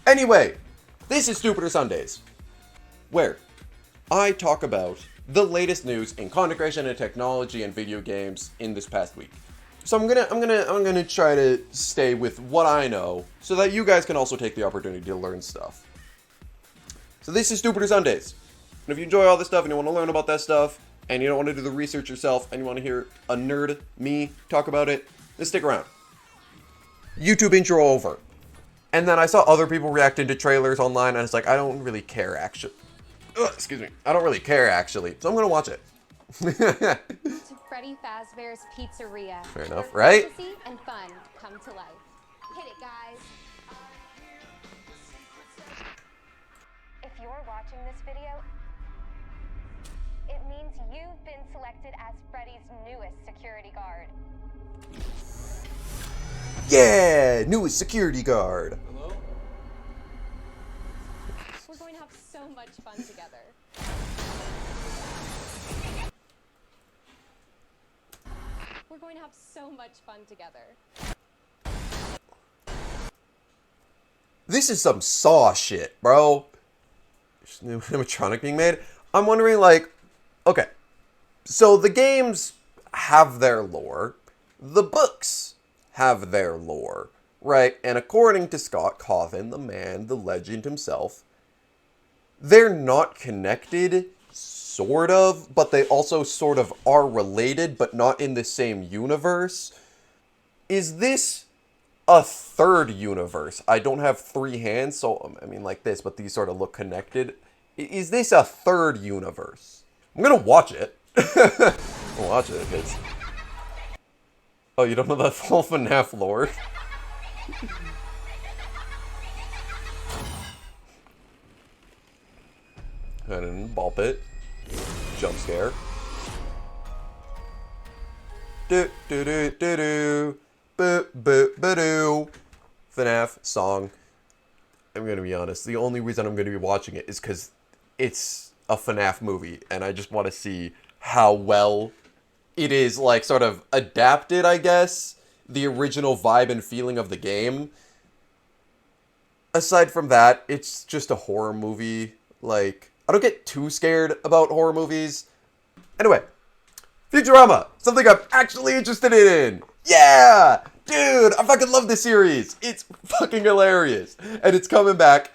Anyway, this is Stupider Sundays, where I talk about the latest news in content creation and technology and video games in this past week. So I'm gonna try to stay with what I know, so that you guys can also take the opportunity to learn stuff. So this is Stupider Sundays, and if you enjoy all this stuff and you want to learn about that stuff, and you don't want to do the research yourself, and you want to hear a nerd, me, talk about it, then stick around. YouTube intro over. And then I saw other people reacting to trailers online, and it's like, I don't really care, actually. Excuse me. I don't really care, actually. So I'm going to watch it. To Freddy Fazbear's Pizzeria. Fair enough, where right? fantasy and fun come to life. Hit it, guys. If you're watching this video, it means you've been selected as Freddy's newest security guard. Yeah! Newest security guard. Hello? We're going to have so much fun together. We're going to have so much fun together. This is some Saw shit, bro. There's new animatronic being made. I'm wondering, like, okay. So the games have their lore. The books have their lore, right? And according to Scott Cawthon, the man, the legend himself, they're not connected, sort of, but they also sort of are related, but not in the same universe. Is this a third universe? I don't have three hands, so, I mean, like this, but these sort of look connected. Is this a third universe? I'm gonna watch it. I'll watch it, because... Oh, you don't know the full FNAF lore? And then ball pit. Jump scare. Do do do do do. Boo boo boo doo. FNAF song. I'm gonna be honest. The only reason I'm gonna be watching it is because it's a FNAF movie, and I just want to see how well it is, like, sort of adapted, I guess, the original vibe and feeling of the game. Aside from that, it's just a horror movie. Like, I don't get too scared about horror movies. Anyway, Futurama, something I'm actually interested in. Yeah! Dude, I fucking love this series. It's fucking hilarious. And it's coming back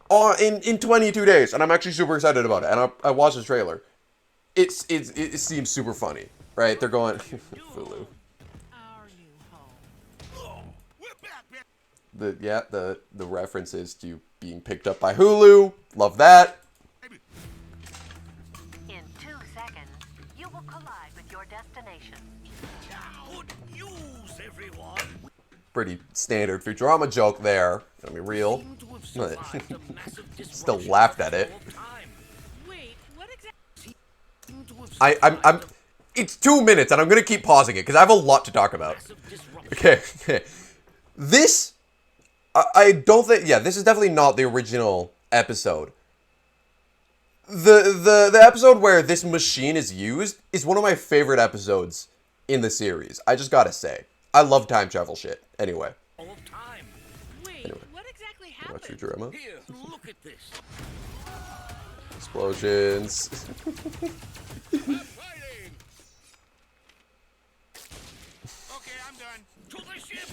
in 22 days, and I'm actually super excited about it. And I watched the trailer. It seems super funny, right? They're going Hulu. The references to being picked up by Hulu. Love that. In 2 seconds, you will collide with your destination. Good news, everyone. Pretty standard Futurama joke there. Gonna be real. Still laughed at it. I'm it's 2 minutes, and I'm gonna keep pausing it because I have a lot to talk about. Okay. This, I don't think, yeah, this is definitely not the original episode. The episode where this machine is used is one of my favorite episodes in the series. I just gotta say, I love time travel shit. Anyway. Wait, what exactly happened? Watch Futurama. Here, look at this. Explosions. Okay, I'm done. To the ship.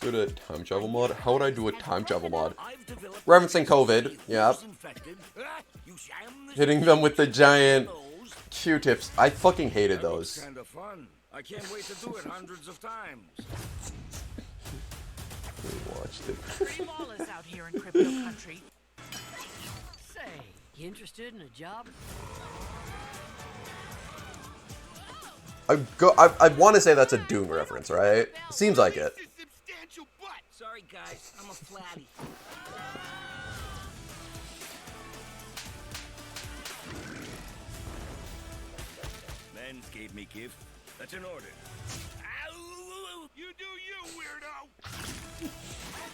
Do a time travel mod? How would I do a time travel mod? Referencing COVID, yeah. Hitting them with the giant Q-tips. I fucking hated those. Kind of fun. I can't wait to do it hundreds of times. Watched it. Pretty lawless out here in crypto country. Say, you interested in a job? I want to say that's a Doom reference, right? Seems like it. Sorry, guys. I'm a flatty. Men's gave me gift. That's an order. You do you, weirdo.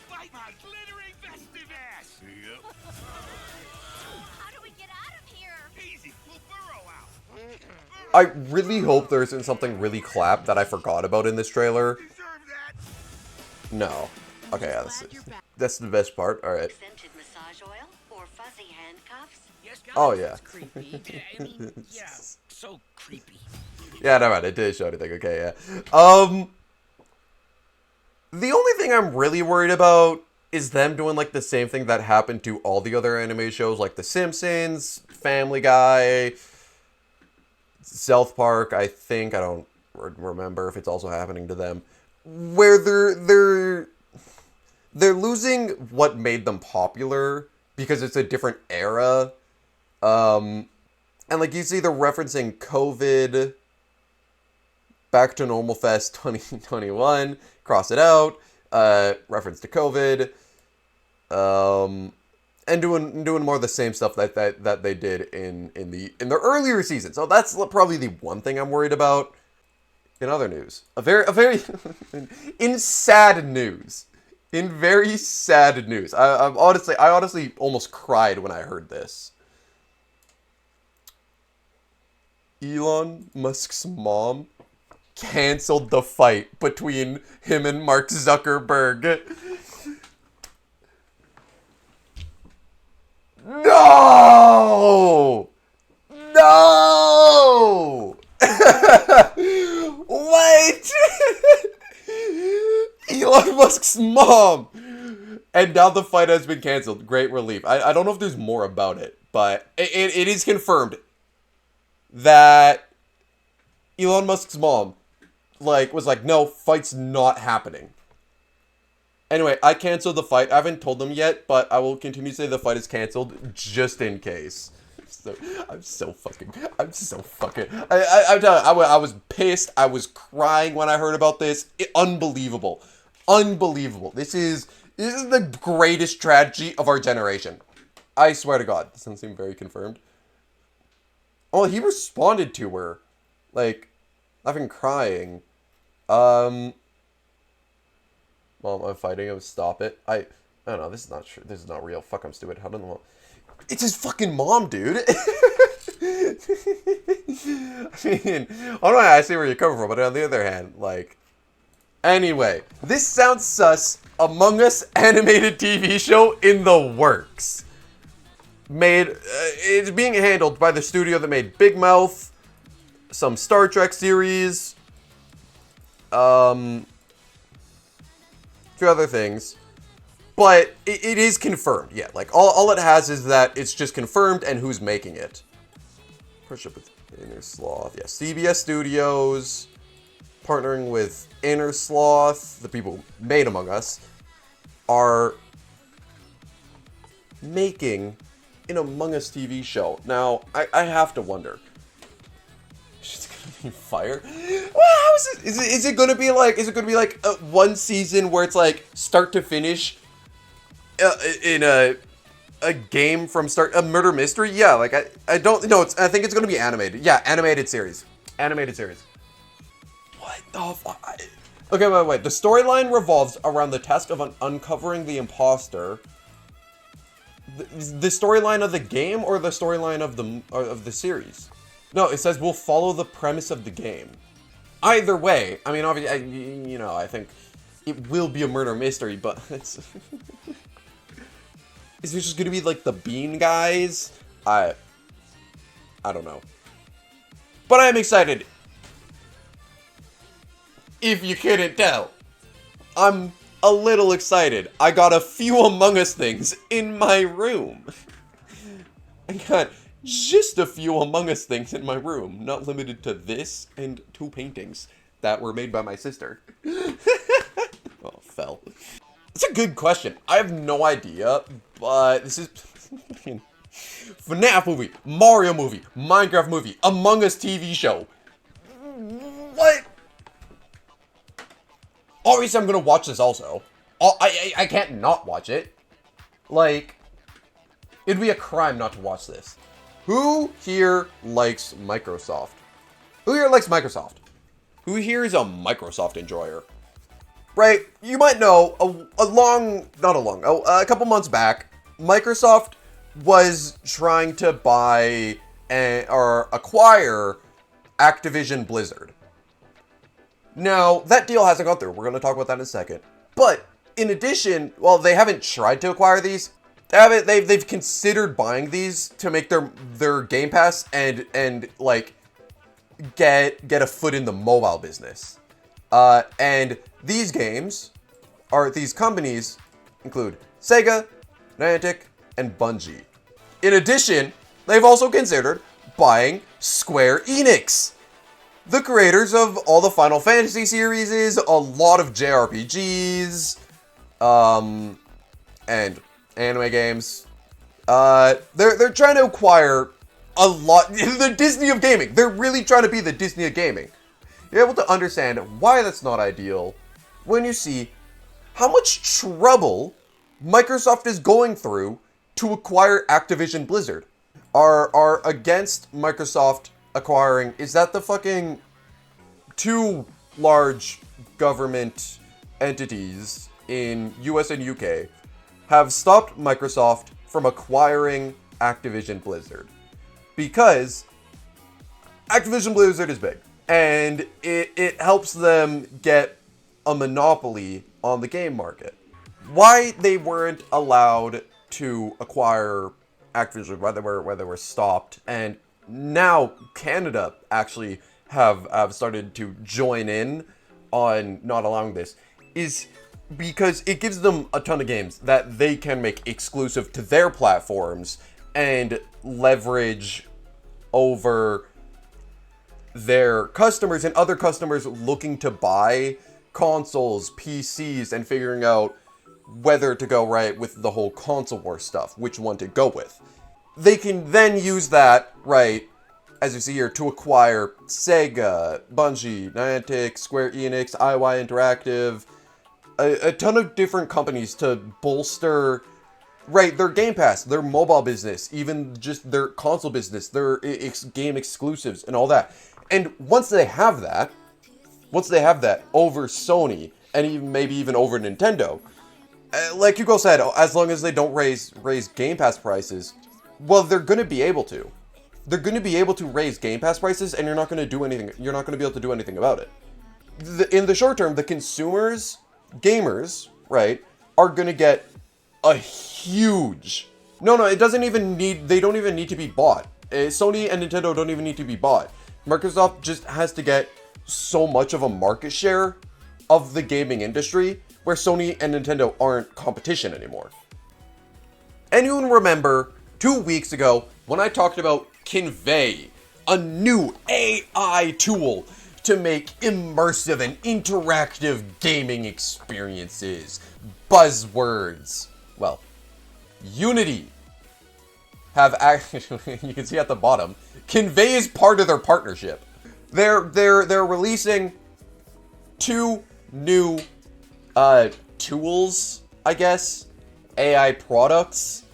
Bite my glittering festive ass. Yep. How do we get out of here? Easy. We'll burrow out. I really hope there isn't something really clap that I forgot about in this trailer. Deserve that. No. Okay, yeah, that's the best part. All right. Scented massage oil or fuzzy handcuffs? Yes, guys, Oh, yeah. it's creepy. I mean, yeah, so creepy. Yeah, never mind. It didn't show anything. Okay, yeah. The only thing I'm really worried about is them doing like the same thing that happened to all the other anime shows, like The Simpsons, Family Guy, South Park. I think I don't remember if it's also happening to them, where they're losing what made them popular because it's a different era. And like you see, they're referencing COVID, Back to Normal Fest 2021, cross it out, reference to COVID, and doing more of the same stuff that they did in the earlier season. So that's probably the one thing I'm worried about. In other news, a very in sad news, I honestly almost cried when I heard this. Elon Musk's mom canceled the fight between him and Mark Zuckerberg. No! No! What? Elon Musk's mom! And now the fight has been canceled. Great relief. I don't know if there's more about it, but it is confirmed that Elon Musk's mom was like, no, fight's not happening. Anyway, I canceled the fight. I haven't told them yet, but I will continue to say the fight is canceled just in case. I'm so fucking. I'm telling you, I was pissed. I was crying when I heard about this. Unbelievable. This is the greatest tragedy of our generation. I swear to God. This doesn't seem very confirmed. Oh, he responded to her. Like, laughing, crying. Mom, I'm fighting him. Stop it. I don't know. This is not true. This is not real. Fuck, I'm stupid. How did the mom... It's his fucking mom, dude. I mean, on one hand, I see where you're coming from, but on the other hand, like... Anyway, this sounds sus. Among Us animated TV show in the works. It's being handled by the studio that made Big Mouth, some Star Trek series, a few other things. But it is confirmed, yeah. Like, all it has is that it's just confirmed and who's making it. Partnership with Inner Sloth. Yeah, CBS Studios, partnering with Inner Sloth, the people who made Among Us, are making an Among Us TV show. Now, I have to wonder. She's gonna be fired? Well, how is it? Is it gonna be like one season where it's like start to finish in a game from start, a murder mystery? Yeah, like I don't know. I think it's gonna be animated. Yeah, animated series. What the fuck? Okay, wait. The storyline revolves around the task of uncovering the imposter. The storyline of the game or the storyline of the series? No, it says we'll follow the premise of the game. Either way, I mean, obviously, I think it will be a murder mystery, but it's... Is it just gonna be like the Bean guys? I don't know. But I'm excited. If you couldn't tell. I'm a little excited. I got a few Among Us things in my room. I got just a few Among Us things in my room. Not limited to this and 2 paintings that were made by my sister. Oh, fell. It's a good question. I have no idea, but this is... FNAF movie, Mario movie, Minecraft movie, Among Us TV show. What? Obviously, I'm gonna watch this also. I can't not watch it. Like, it'd be a crime not to watch this. Who here likes Microsoft? Who here likes Microsoft? Who here is a Microsoft enjoyer? Right? You might know, a couple months back, Microsoft was trying to buy or acquire Activision Blizzard. Now, that deal hasn't gone through. We're going to talk about that in a second. But in addition, while they haven't tried to acquire these, they've considered buying these to make their Game Pass and like get a foot in the mobile business. And these companies include Sega, Niantic, and Bungie. In addition, they've also considered buying Square Enix, the creators of all the Final Fantasy series, a lot of JRPGs, and anime games. They're trying to acquire a lot. The Disney of gaming. They're really trying to be the Disney of gaming. You're able to understand why that's not ideal when you see how much trouble Microsoft is going through to acquire Activision Blizzard. Are against Microsoft acquiring, is that the fucking two large government entities in US and UK have stopped Microsoft from acquiring Activision Blizzard. Because Activision Blizzard is big, and it helps them get a monopoly on the game market. Why they weren't allowed to acquire Activision, why they were stopped, and now Canada actually have started to join in on not allowing this, is because it gives them a ton of games that they can make exclusive to their platforms and leverage over their customers and other customers looking to buy consoles, PCs, and figuring out whether to go right with the whole console war stuff, which one to go with. They can then use that, right, as you see here, to acquire Sega, Bungie, Niantic, Square Enix, IY Interactive, a ton of different companies to bolster, right, their Game Pass, their mobile business, even just their console business, their game exclusives, and all that. And once they have that over Sony, and even maybe even over Nintendo, like Hugo said, as long as they don't raise Game Pass prices, well, they're going to be able to. They're going to be able to raise Game Pass prices, and you're not going to do anything. You're not going to be able to do anything about it. In the short term, the consumers, gamers, right, are going to get a huge. No, it doesn't even need. They don't even need to be bought. Sony and Nintendo don't even need to be bought. Microsoft just has to get so much of a market share of the gaming industry where Sony and Nintendo aren't competition anymore. Anyone remember 2 weeks ago when I talked about Convey, a new AI tool to make immersive and interactive gaming experiences? Buzzwords. Well, Unity have actually, you can see at the bottom, Convey is part of their partnership. They're releasing 2 new tools, I guess, AI products.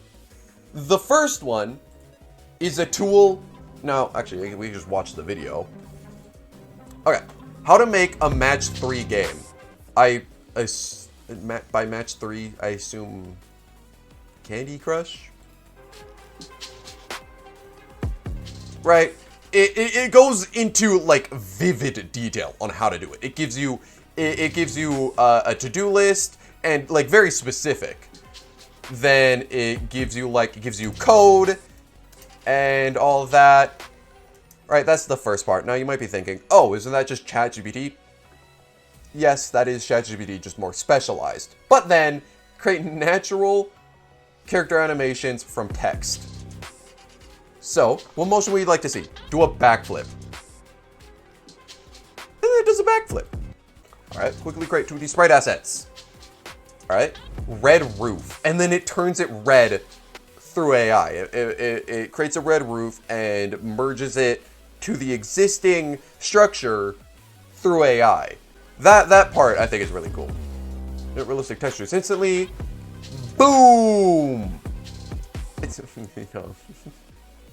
The first one is a tool. Now, actually, we can just watch the video. Okay, how to make a match 3 game. By match 3, I assume Candy Crush? Right? It goes into like vivid detail on how to do it. It gives you a to-do list and like very specific. Then it gives you code and all of that. Right, that's the first part. Now you might be thinking, oh, isn't that just ChatGPT? Yes, that is ChatGPT, just more specialized. But then create natural character animations from text. So, what motion would you like to see? Do a backflip. And then it does a backflip. Alright, quickly create 2D sprite assets. Alright, red roof. And then it turns it red through AI. It creates a red roof and merges it to the existing structure through AI. That part I think is really cool. Realistic textures instantly. Boom! It's, you know.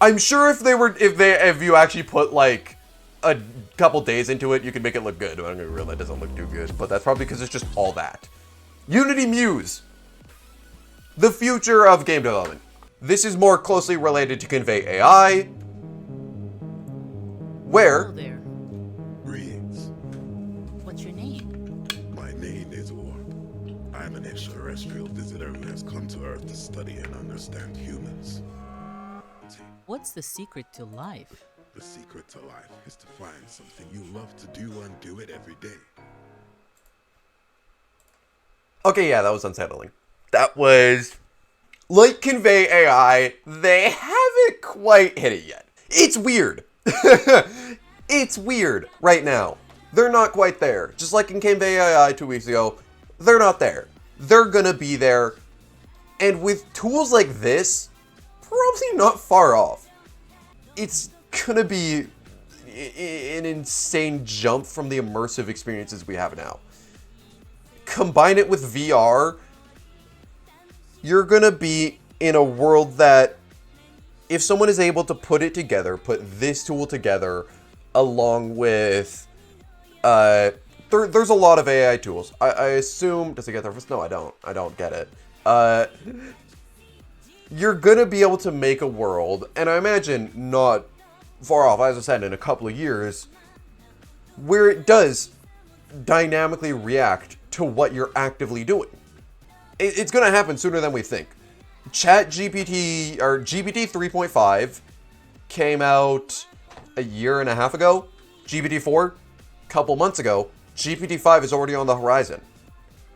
I'm sure if you actually put like a couple days into it, you can make it look good. I'm gonna realize that doesn't look too good, but that's probably because it's just all that. Unity Muse, the future of game development. This is more closely related to Convey AI, where. Hello there. Greetings. What's your name? My name is Orb. I'm an extra extraterrestrial visitor who has come to Earth to study and understand humans. What's the secret to life? The secret to life is to find something you love to do and do it every day. Okay, yeah, that was unsettling. That was... Like Convey AI, they haven't quite hit it yet. It's weird. It's weird right now. They're not quite there. Just like in Convey AI 2 weeks ago, they're not there. They're gonna be there. And with tools like this, probably not far off. It's gonna be an insane jump from the immersive experiences we have now. Combine it with VR, you're gonna be in a world that, if someone is able to put it together, put this tool together, along with, there's a lot of AI tools. I assume, does it get there first? No, I don't get it. You're gonna be able to make a world, and I imagine not far off, as I said, in a couple of years, where it does dynamically react to what you're actively doing. It's gonna happen sooner than we think. ChatGPT, or GPT 3.5 came out a year and a half ago. GPT-4, a couple months ago. GPT-5 is already on the horizon.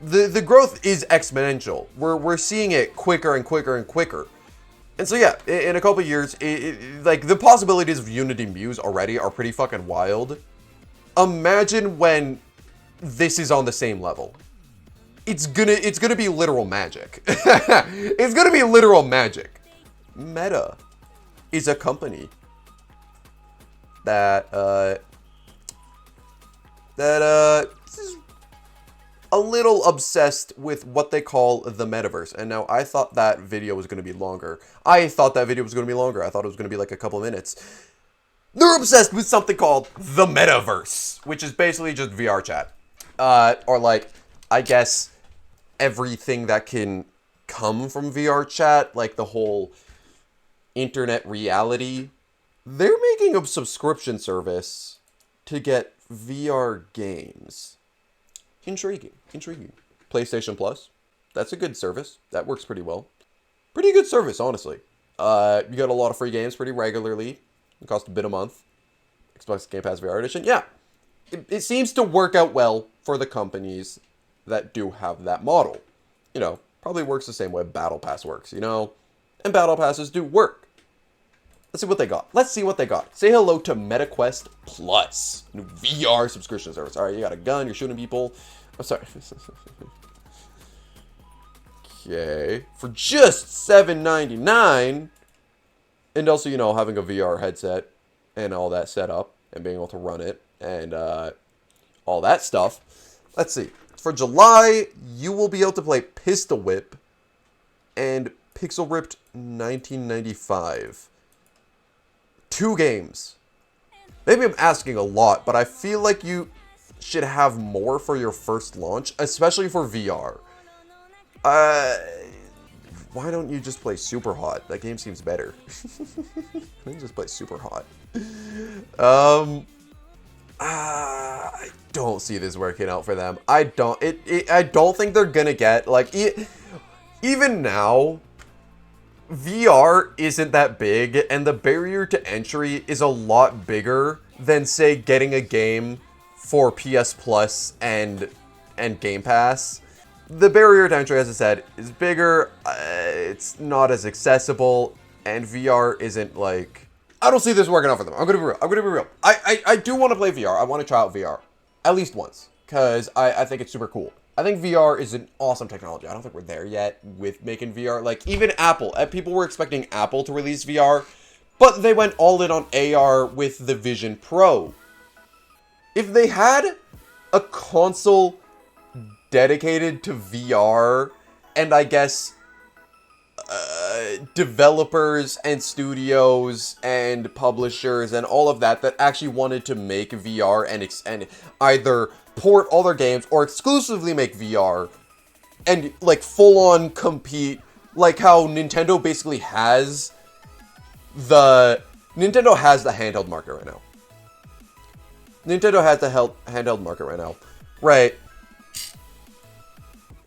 The growth is exponential. We're seeing it quicker and quicker and quicker. And so yeah, in a couple of years, like the possibilities of Unity Muse already are pretty fucking wild. Imagine when this is on the same level. It's gonna be literal magic. It's gonna be literal magic. Meta is a company that is a little obsessed with what they call the metaverse. And now I thought that video was gonna be longer. I thought it was gonna be like a couple minutes. They're obsessed with something called the metaverse, which is basically just VR chat. Or like, I guess, everything that can come from VR chat, like the whole internet reality. They're making a subscription service to get VR games. Intriguing. PlayStation Plus, that's a good service. That works pretty well. Pretty good service, honestly. You got a lot of free games pretty regularly. It costs a bit a month. Xbox Game Pass VR Edition, yeah. It seems to work out well for the companies that do have that model. You know, probably works the same way Battle Pass works, you know? And Battle Passes do work. Let's see what they got. Say hello to MetaQuest Plus, new VR subscription service. All right, you got a gun, you're shooting people. I'm sorry. Okay, for just $7.99, and also, you know, having a VR headset and all that set up and being able to run it and all that stuff. Let's see. For July, you will be able to play Pistol Whip and Pixel Ripped 1995. 2 games. Maybe I'm asking a lot, but I feel like you should have more for your first launch, especially for VR. Why don't you just play Super Hot? That game seems better. Why don't you just play Super Hot? I don't see this working out for them. I don't think they're gonna get, like, even now, VR isn't that big, and the barrier to entry is a lot bigger than, say, getting a game for PS Plus and Game Pass. The barrier to entry, as I said, is bigger, it's not as accessible, and VR isn't, like... I don't see this working out for them. I'm gonna be real. I do want to play VR. I want to try out VR. At least once. Because I think it's super cool. I think VR is an awesome technology. I don't think we're there yet with making VR. Like, even Apple. People were expecting Apple to release VR. But they went all in on AR with the Vision Pro. If they had a console dedicated to VR, and I guess developers and studios and publishers and all of that actually wanted to make VR and either port all their games or exclusively make VR and like full on compete, like how Nintendo basically has the handheld market right now. Nintendo has the handheld market right now. Right.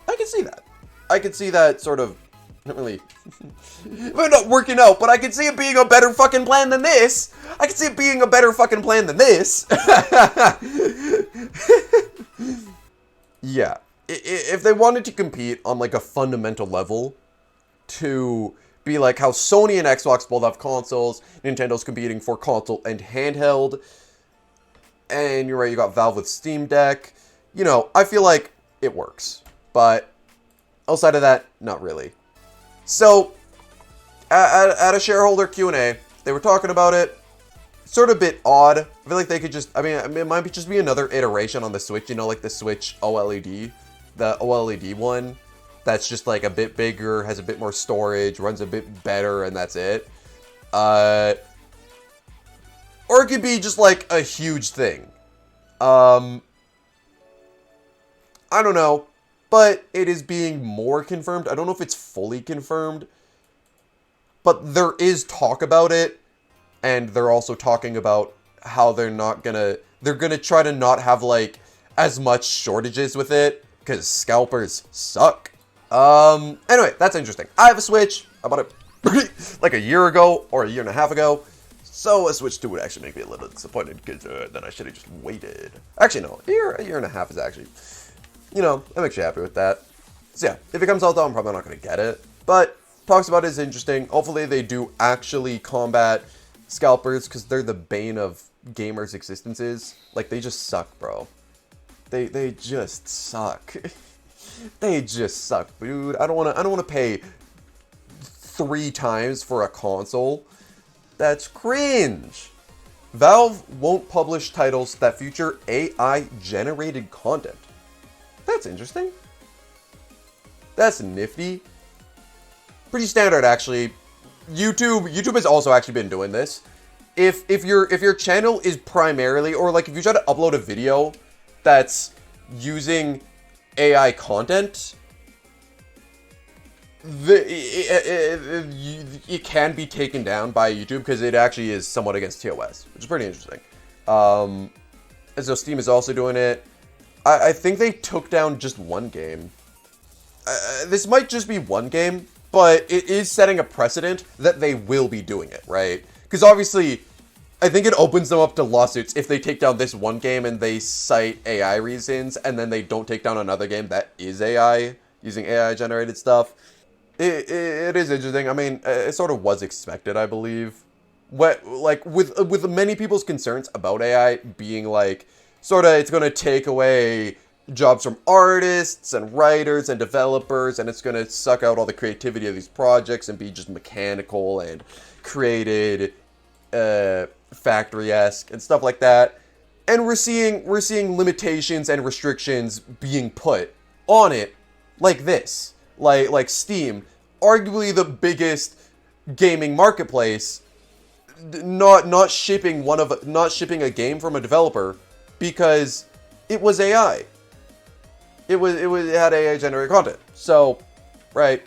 I can see that. I could see that sort of, not really, but not working out, but I could see it being a better fucking plan than this. I could see it being a better fucking plan than this. Yeah. If they wanted to compete on like a fundamental level to be like how Sony and Xbox both have consoles, Nintendo's competing for console and handheld, and you're right, you got Valve with Steam Deck, you know, I feel like it works. But outside of that, not really. So, at a shareholder Q&A, they were talking about it. Sort of a bit odd. I feel like they could just, I mean, it might just be another iteration on the Switch, you know, like the Switch OLED. The OLED one. That's just like a bit bigger, has a bit more storage, runs a bit better, and that's it. Or it could be just like a huge thing. I don't know. But it is being more confirmed. I don't know if it's fully confirmed. But there is talk about it. And they're also talking about how they're gonna try to not have like as much shortages with it. Because scalpers suck. Anyway, that's interesting. I have a Switch. I bought it like a year ago or a year and a half ago. So a Switch 2 would actually make me a little disappointed because then I should have just waited. Actually, no. A year and a half is actually, you know, I'm actually happy with that. So yeah, if it comes out though, I'm probably not going to get it. But talks about it is interesting. Hopefully they do actually combat scalpers because they're the bane of gamers' existences. Like, they just suck, bro. They just suck. They just suck, dude. I don't wanna pay 3 times for a console. That's cringe. Valve won't publish titles that feature AI-generated content. That's interesting. That's nifty. Pretty standard, actually. YouTube has also actually been doing this. If your channel is primarily, or like if you try to upload a video that's using AI content, it can be taken down by YouTube because it actually is somewhat against TOS, which is pretty interesting. And so Steam is also doing it. I think they took down just one game. This might just be one game, but it is setting a precedent that they will be doing it, right? Because obviously, I think it opens them up to lawsuits if they take down this one game and they cite AI reasons, and then they don't take down another game that is AI, using AI-generated stuff. It is interesting. I mean, it sort of was expected, I believe. With many people's concerns about AI being like, sort of, it's going to take away jobs from artists and writers and developers, and it's going to suck out all the creativity of these projects and be just mechanical and created factory-esque and stuff like that. And we're seeing limitations and restrictions being put on it like this. Like Steam, arguably the biggest gaming marketplace, not shipping a game from a developer because it was AI. It had AI generated content. So, right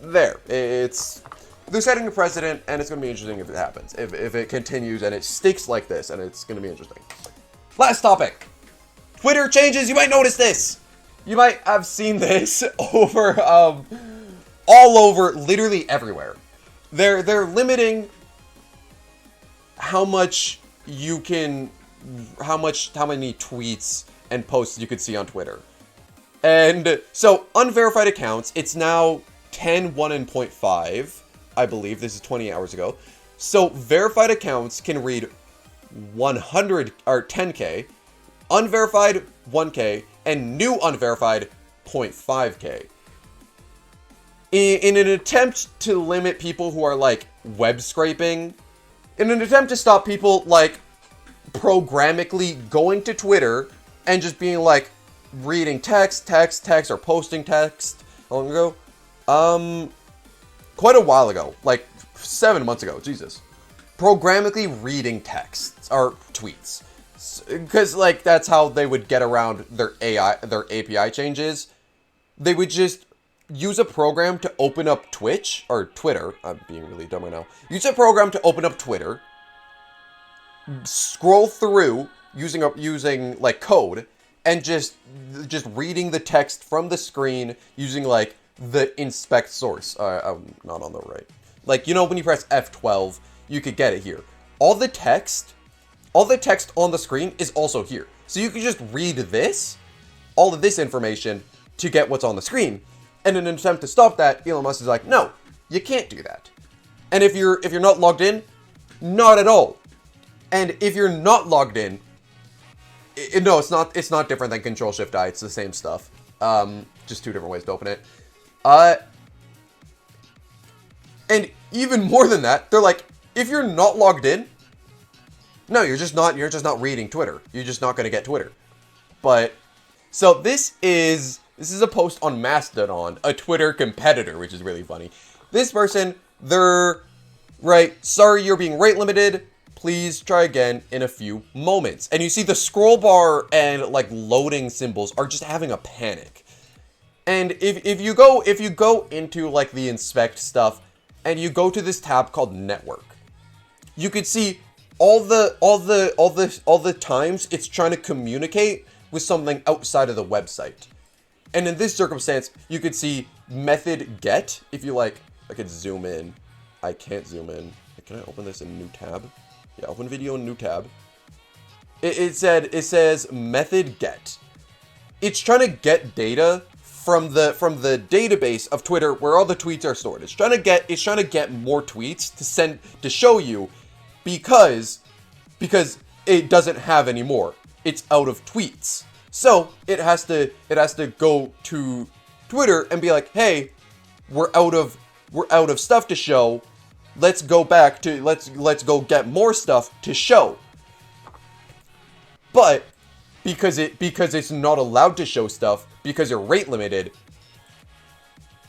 there, they're setting a precedent, and it's going to be interesting if it happens. If it continues and it sticks like this, and it's going to be interesting. Last topic. Twitter changes. You might notice this. You might have seen this over, all over, literally everywhere. They're limiting how many tweets and posts you could see on Twitter. And so, unverified accounts, it's now 10.1 and 0.5. I believe this is 20 hours ago. So verified accounts can read 100 or 10K, unverified 1K, and new unverified 0.5K. In an attempt to limit people who are like web scraping, in an attempt to stop people like programmatically going to Twitter and just being like reading text, or posting text. How long ago? Quite a while ago, like 7 months ago, Jesus. Programmatically reading texts or tweets. Because like that's how they would get around their API changes. They would just use a program to open up Twitch or Twitter. I'm being really dumb right now. Use a program to open up Twitter. Scroll through using like code and just reading the text from the screen using like the inspect source. I'm not on the right. Like, you know, when you press F12, you could get it here. All the text on the screen is also here. So you can just read this, all of this information, to get what's on the screen. And in an attempt to stop that, Elon Musk is like, no, you can't do that. And if you're not logged in, not at all. And if you're not logged in, no, it's not different than Control-Shift-I. It's the same stuff. Just two different ways to open it. And even more than that, they're like, if you're not logged in, no, you're just not reading Twitter. You're just not going to get Twitter. But so this is a post on Mastodon, a Twitter competitor, which is really funny. This person, they're right, sorry you're being rate limited. Please try again in a few moments. And you see the scroll bar and like loading symbols are just having a panic. And if you go into like the inspect stuff and you go to this tab called network, you could see all the times it's trying to communicate with something outside of the website. And in this circumstance, you could see method get. If you like, I could zoom in. I can't zoom in. Can I open this in a new tab? Yeah, open video in new tab. It says method get. It's trying to get data from the database of Twitter where all the tweets are stored. It's trying to get more tweets to show you because it doesn't have any more. It's out of tweets. So it has to go to Twitter and be like, hey, we're out of stuff to show. Let's go back to let's go get more stuff to show. But because it's not allowed to show stuff because you're rate limited,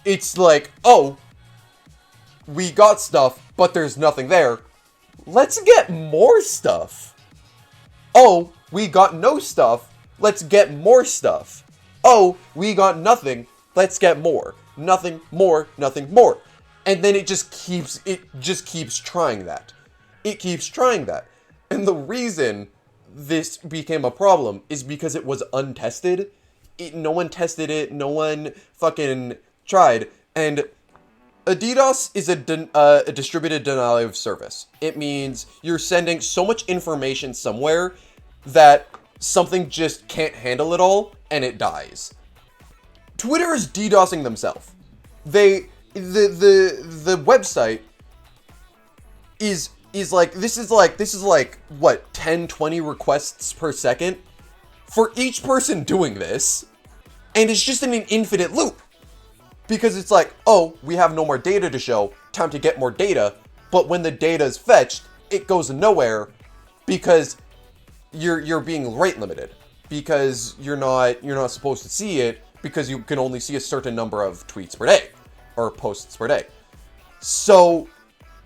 it's like, oh, we got stuff, but there's nothing there. Let's get more stuff. Oh, we got no stuff. Let's get more stuff. Oh, we got nothing. Let's get more. Nothing more, nothing more. And then it just keeps trying that. It keeps trying that. And the reason this became a problem is because it was untested. No one tested it. No one fucking tried. And a DDoS is a distributed denial of service. It means you're sending so much information somewhere that something just can't handle it all and it dies. Twitter is DDoSing themselves. The website is like, this is like what, 10, 20 requests per second for each person doing this, and it's just in an infinite loop. Because it's like, oh, we have no more data to show, time to get more data, but when the data is fetched, it goes nowhere because you're being rate limited, because you're not supposed to see it, because you can only see a certain number of tweets per day or posts per day. So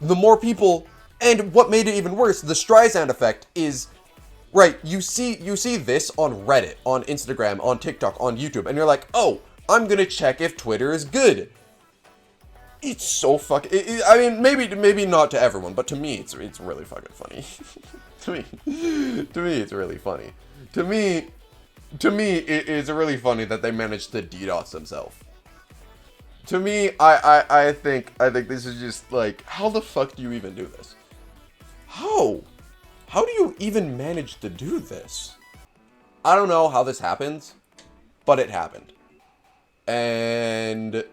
the more people, and what made it even worse, the Streisand effect is, right, you see this on Reddit, on Instagram, on TikTok, on YouTube, and you're like, oh, I'm gonna check if Twitter is good. It's so fucking, I mean, maybe not to everyone, but to me, it's really fucking funny. to me, it's really funny. To me, it's really funny that they managed to DDoS themselves. To me, I think this is just like, how the fuck do you even do this? How do you even manage to do this? I don't know how this happens, but it happened. And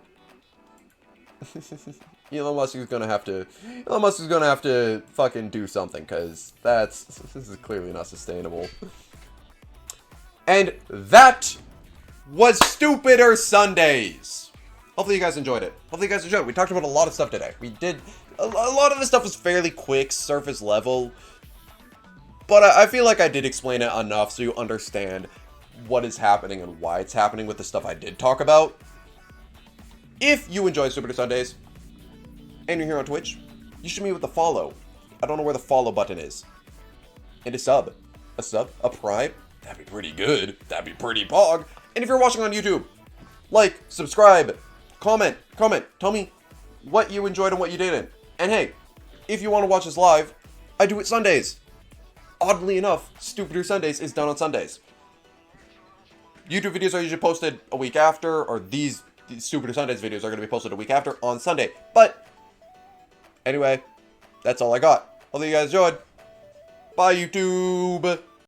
Elon Musk is gonna have to fucking do something, because this is clearly not sustainable. And that was Stupider Sundays. Hopefully you guys enjoyed it. We talked about a lot of stuff today. We did a lot of the stuff was fairly quick, surface level, but I feel like I did explain it enough so you understand what is happening and why it's happening with the stuff I did talk about. If you enjoy Stupider Sundays and you're here on Twitch, you should meet with the follow. I don't know where the follow button is. And a sub, a prime. That'd be pretty good. That'd be pretty pog. And if you're watching on YouTube, like, subscribe, comment. Tell me what you enjoyed and what you didn't. And hey, if you want to watch us live, I do it Sundays. Oddly enough, Stupider Sundays is done on Sundays. YouTube videos are usually posted a week after, or these these Super Sundance videos are going to be posted a week after on Sunday. But anyway, that's all I got. Hopefully you guys enjoyed. Bye, YouTube.